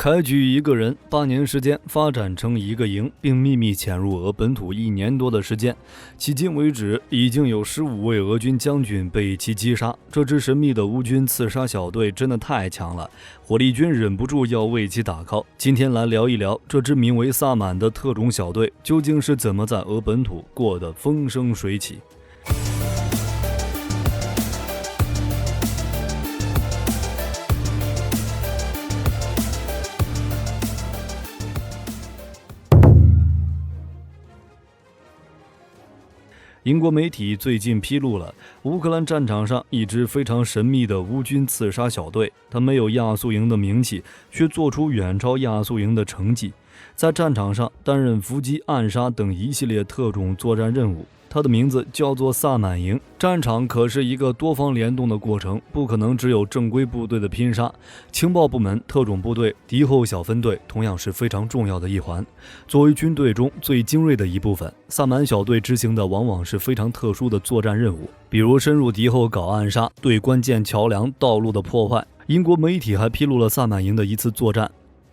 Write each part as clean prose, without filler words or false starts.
开局一个人，8年时间发展成一个营，并秘密潜入俄本土1年多的时间。迄今为止，已经有15位俄军将军被其击杀。这支神秘的乌军刺杀小队真的太强了，火力军忍不住要为其打 call。今天来聊一聊这支名为萨满的特种小队究竟是怎么在俄本土过得风生水起。英国媒体最近披露了乌克兰战场上一支非常神秘的乌军刺杀小队，他没有亚速营的名气，却做出远超亚速营的成绩，在战场上担任伏击、暗杀等一系列特种作战任务。他的名字叫做萨满营。战场可是一个多方联动的过程，不可能只有正规部队的拼杀。情报部门、特种部队、敌后小分队同样是非常重要的一环。作为军队中最精锐的一部分，萨满小队执行的往往是非常特殊的作战任务，比如深入敌后搞暗杀，对关键桥梁、道路的破坏。英国媒体还披露了萨满营的一次作战。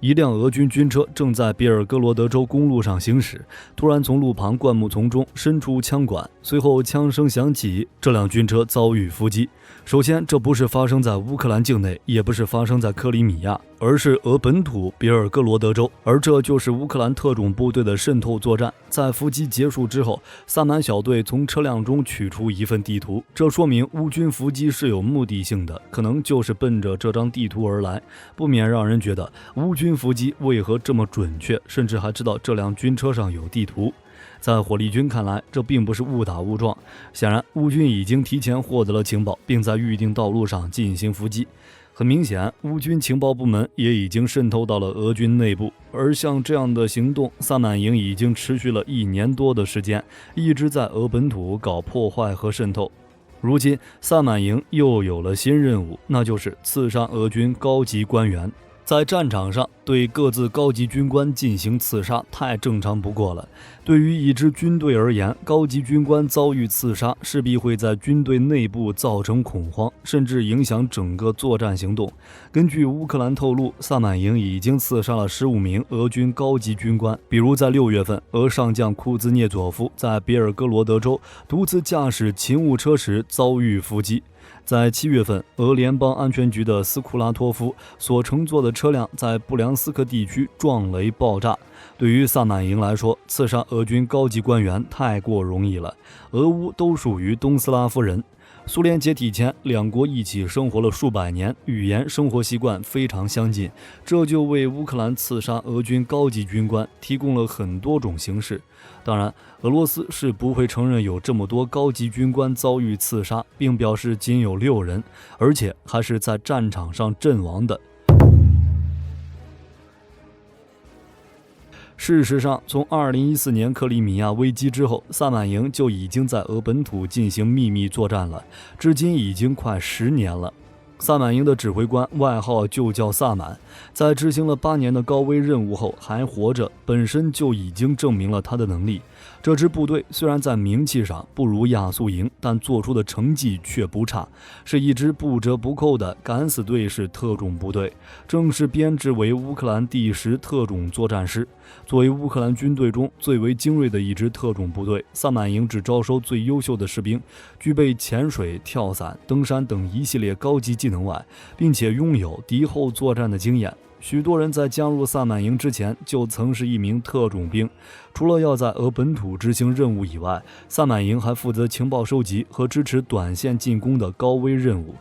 一辆俄军军车正在别尔哥罗德州公路上行驶，突然从路旁灌木丛中伸出枪管，随后枪声响起，这辆军车遭遇伏击。首先，这不是发生在乌克兰境内，也不是发生在克里米亚，而是俄本土别尔哥罗德州，而这就是乌克兰特种部队的渗透作战。在伏击结束之后，萨满小队从车辆中取出一份地图，这说明乌军伏击是有目的性的，可能就是奔着这张地图而来，不免让人觉得乌军伏击为何这么准确，甚至还知道这辆军车上有地图。在火力军看来，这并不是误打误撞，显然乌军已经提前获得了情报，并在预定道路上进行伏击。很明显，乌军情报部门也已经渗透到了俄军内部，而像这样的行动，萨满营已经持续了1年多的时间，一直在俄本土搞破坏和渗透。如今，萨满营又有了新任务，那就是刺杀俄军高级官员。在战场上对各自高级军官进行刺杀，太正常不过了。对于一支军队而言，高级军官遭遇刺杀，势必会在军队内部造成恐慌，甚至影响整个作战行动。根据乌克兰透露，萨满营已经刺杀了15名俄军高级军官。比如在6月份，俄上将库兹涅佐夫在别尔哥罗德州独自驾驶勤务车时遭遇伏击。在7月份，俄联邦安全局的斯库拉托夫所乘坐的车辆在布良斯克地区撞雷爆炸。对于萨满营来说，刺杀俄军高级官员太过容易了。俄乌都属于东斯拉夫人，苏联解体前，两国一起生活了数百年，语言、生活习惯非常相近，这就为乌克兰刺杀俄军高级军官提供了很多种形式。当然，俄罗斯是不会承认有这么多高级军官遭遇刺杀，并表示仅有6人，而且还是在战场上阵亡的。事实上，从2014年克里米亚危机之后，萨满营就已经在俄本土进行秘密作战了，至今已经快10年了。萨满营的指挥官外号就叫萨满，在执行了8年的高危任务后还活着，本身就已经证明了他的能力。这支部队虽然在名气上不如亚速营，但做出的成绩却不差，是一支不折不扣的敢死队式特种部队，正式编制为乌克兰第10特种作战师。作为乌克兰军队中最为精锐的一支特种部队，萨满营只招收最优秀的士兵，具备潜水、跳伞、登山等一系列高级技能外，并且拥有敌后作战的经验。许多人在加入萨满营之前就曾是一名特种兵。除了要在俄本土执行任务以外，萨满营还负责情报收集和支持短线进攻的高危任务。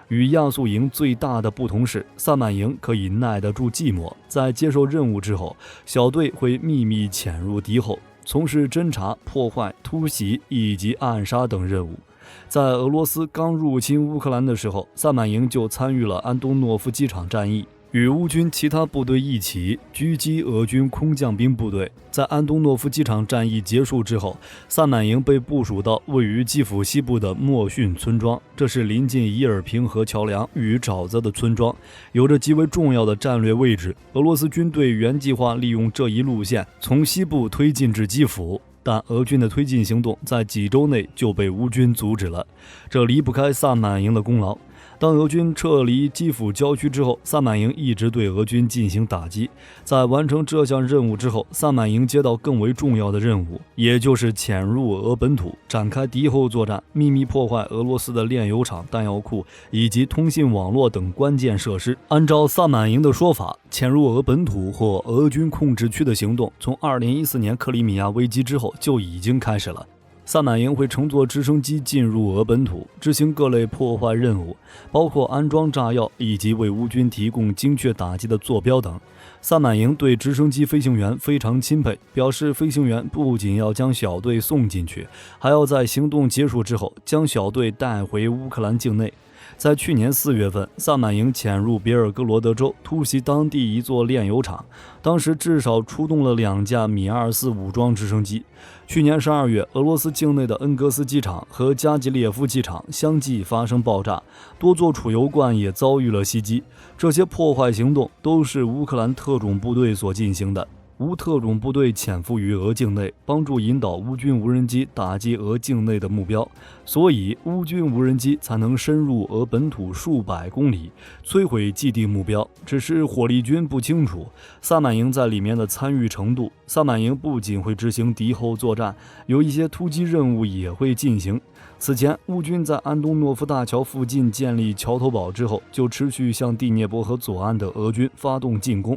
与亚速营最大的不同是，萨满营可以耐得住寂寞，在接受任务之后，小队会秘密潜入敌后，从事侦察、破坏、突袭以及暗杀等任务。在俄罗斯刚入侵乌克兰的时候，萨满营就参与了安东诺夫机场战役，与乌军其他部队一起狙击俄军空降兵部队。在安东诺夫机场战役结束之后，萨满营被部署到位于基辅西部的莫逊村庄，这是临近伊尔平河桥梁与沼泽的村庄，有着极为重要的战略位置。俄罗斯军队原计划利用这一路线从西部推进至基辅，但俄军的推进行动在几周内就被乌军阻止了，这离不开萨满营的功劳。当俄军撤离基辅郊区之后，萨满营一直对俄军进行打击。在完成这项任务之后，萨满营接到更为重要的任务，也就是潜入俄本土，展开敌后作战，秘密破坏俄罗斯的炼油厂、弹药库以及通信网络等关键设施。按照萨满营的说法，潜入俄本土或俄军控制区的行动，从2014年克里米亚危机之后就已经开始了。萨满营会乘坐直升机进入俄本土，执行各类破坏任务，包括安装炸药以及为乌军提供精确打击的坐标等。萨满营对直升机飞行员非常钦佩，表示飞行员不仅要将小队送进去，还要在行动结束之后将小队带回乌克兰境内。在去年4月份，萨满营潜入别尔哥罗德州，突袭当地一座炼油厂，当时至少出动了2架米24武装直升机。去年12月，俄罗斯境内的恩格斯机场和加吉列夫机场相继发生爆炸，多座储油罐也遭遇了袭击。这些破坏行动都是乌克兰特种部队所进行的。乌特种部队潜伏于俄境内，帮助引导乌军无人机打击俄境内的目标，所以乌军无人机才能深入俄本土数百公里，摧毁既定目标。只是火力军不清楚萨满营在里面的参与程度。萨满营不仅会执行敌后作战，有一些突击任务也会进行。此前，乌军在安东诺夫大桥附近建立桥头堡之后，就持续向第聂伯河左岸的俄军发动进攻。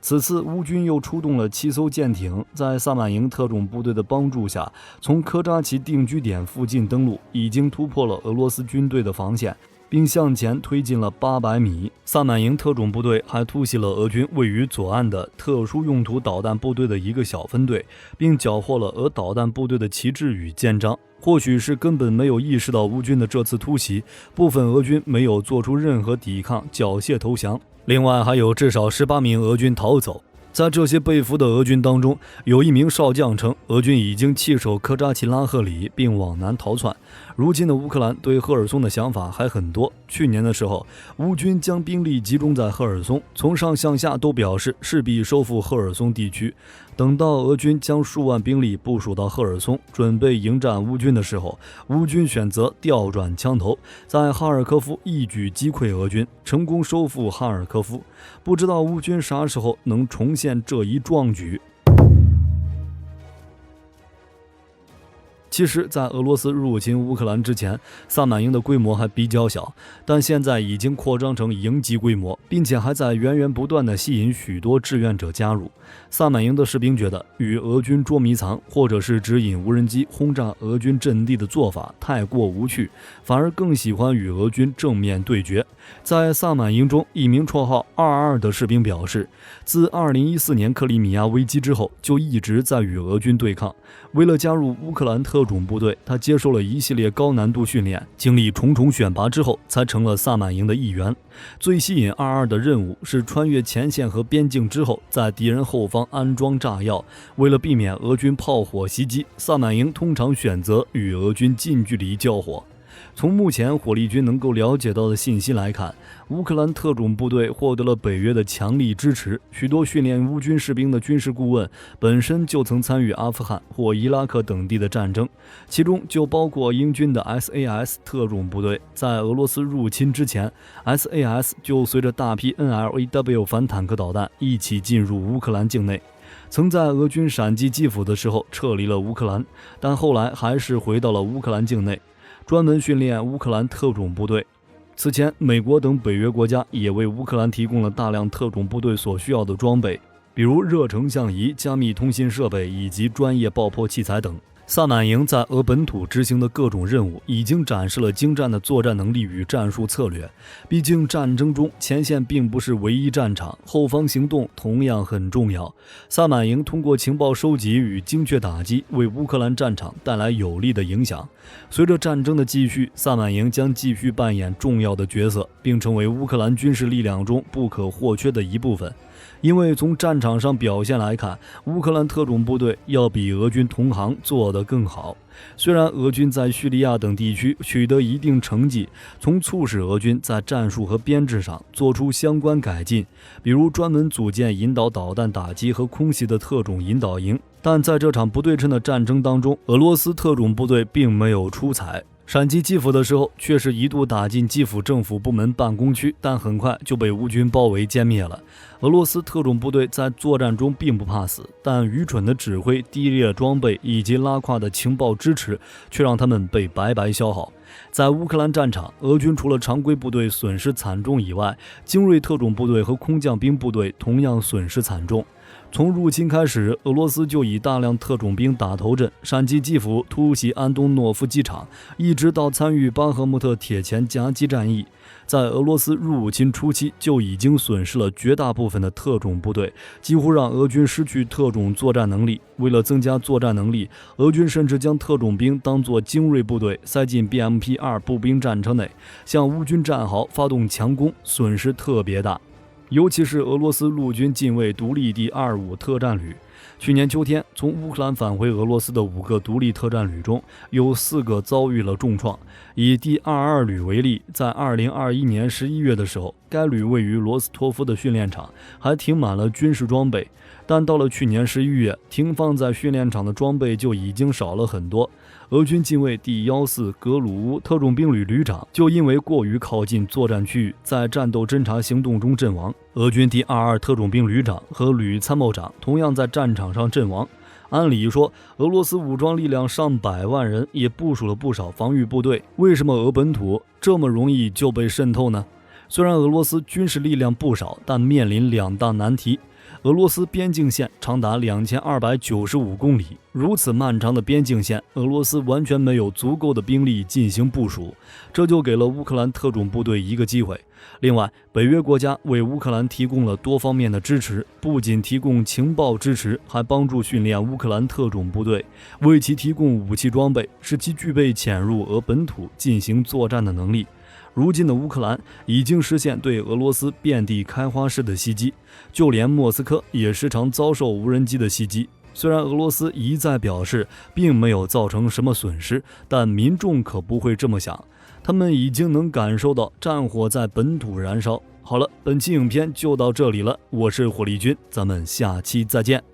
此次乌军又出动了7艘舰艇，在萨满营特种部队的帮助下，从科扎奇定居点附近登陆，已经突破了俄罗斯军队的防线，并向前推进了800米。萨满营特种部队还突袭了俄军位于左岸的特殊用途导弹部队的一个小分队，并缴获了俄导弹部队的旗帜与肩章。或许是根本没有意识到乌军的这次突袭，部分俄军没有做出任何抵抗，缴械投降。另外还有至少18名俄军逃走。在这些被俘的俄军当中，有一名少将称，俄军已经弃守科扎奇拉赫里并往南逃窜。如今的乌克兰对赫尔松的想法还很多。去年的时候，乌军将兵力集中在赫尔松，从上向下都表示势必收复赫尔松地区。等到俄军将数万兵力部署到赫尔松，准备迎战乌军的时候，乌军选择调转枪头，在哈尔科夫一举击溃俄军，成功收复哈尔科夫。不知道乌军啥时候能重现这一壮举。其实，在俄罗斯入侵乌克兰之前，萨满营的规模还比较小，但现在已经扩张成营级规模，并且还在源源不断地吸引许多志愿者加入。萨满营的士兵觉得，与俄军捉迷藏，或者是指引无人机轰炸俄军阵地的做法太过无趣，反而更喜欢与俄军正面对决。在萨满营中，一名绰号22的士兵表示，自2014年克里米亚危机之后，就一直在与俄军对抗。为了加入乌克兰特种部队，他接受了一系列高难度训练，经历重重选拔之后，才成了萨满营的一员。最吸引22的任务是穿越前线和边境之后，在敌人后方安装炸药。为了避免俄军炮火袭击，萨满营通常选择与俄军近距离交火。从目前火力军能够了解到的信息来看，乌克兰特种部队获得了北约的强力支持，许多训练乌军士兵的军事顾问本身就曾参与阿富汗或伊拉克等地的战争，其中就包括英军的 SAS 特种部队。在俄罗斯入侵之前， SAS 就随着大批 NLAW 反坦克导弹一起进入乌克兰境内，曾在俄军闪击基辅的时候撤离了乌克兰，但后来还是回到了乌克兰境内，专门训练乌克兰特种部队。此前，美国等北约国家也为乌克兰提供了大量特种部队所需要的装备，比如热成像仪、加密通信设备以及专业爆破器材等。萨满营在俄本土执行的各种任务已经展示了精湛的作战能力与战术策略。毕竟战争中前线并不是唯一战场，后方行动同样很重要。萨满营通过情报收集与精确打击，为乌克兰战场带来有利的影响。随着战争的继续，萨满营将继续扮演重要的角色，并成为乌克兰军事力量中不可或缺的一部分。因为从战场上表现来看，乌克兰特种部队要比俄军同行做得更好。虽然俄军在叙利亚等地区取得一定成绩，从促使俄军在战术和编制上做出相关改进，比如专门组建引导导弹打击和空袭的特种引导营，但在这场不对称的战争当中，俄罗斯特种部队并没有出彩。闪击基辅的时候，确实一度打进基辅政府部门办公区，但很快就被乌军包围歼灭了。俄罗斯特种部队在作战中并不怕死，但愚蠢的指挥、低劣装备以及拉胯的情报支持，却让他们被白白消耗。在乌克兰战场，俄军除了常规部队损失惨重以外，精锐特种部队和空降兵部队同样损失惨重。从入侵开始，俄罗斯就以大量特种兵打头阵，闪击基辅，突袭安东诺夫机场，一直到参与巴赫穆特铁前夹击战役。在俄罗斯入侵初期就已经损失了绝大部分的特种部队，几乎让俄军失去特种作战能力。为了增加作战能力，俄军甚至将特种兵当作精锐部队塞进 BMP-2 步兵战车内，向乌军战壕发动强攻，损失特别大。尤其是俄罗斯陆军近卫独立第25特战旅，去年秋天从乌克兰返回俄罗斯的5个独立特战旅中，有4个遭遇了重创。以第22旅为例，在2021年11月的时候，该旅位于罗斯托夫的训练场还停满了军事装备，但到了去年11月，停放在训练场的装备就已经少了很多。俄军近卫第14格鲁乌特种兵旅旅长就因为过于靠近作战区域，在战斗侦察行动中阵亡。俄军第22特种兵旅长和旅参谋长同样在战场上阵亡。按理说，俄罗斯武装力量上百万人，也部署了不少防御部队，为什么俄本土这么容易就被渗透呢？虽然俄罗斯军事力量不少，但面临2大难题。俄罗斯边境线长达2295公里，如此漫长的边境线，俄罗斯完全没有足够的兵力进行部署，这就给了乌克兰特种部队一个机会。另外，北约国家为乌克兰提供了多方面的支持，不仅提供情报支持，还帮助训练乌克兰特种部队，为其提供武器装备，使其具备潜入俄本土进行作战的能力。如今的乌克兰已经实现对俄罗斯遍地开花式的袭击，就连莫斯科也时常遭受无人机的袭击。虽然俄罗斯一再表示并没有造成什么损失，但民众可不会这么想，他们已经能感受到战火在本土燃烧。好了，本期影片就到这里了，我是火力军，咱们下期再见。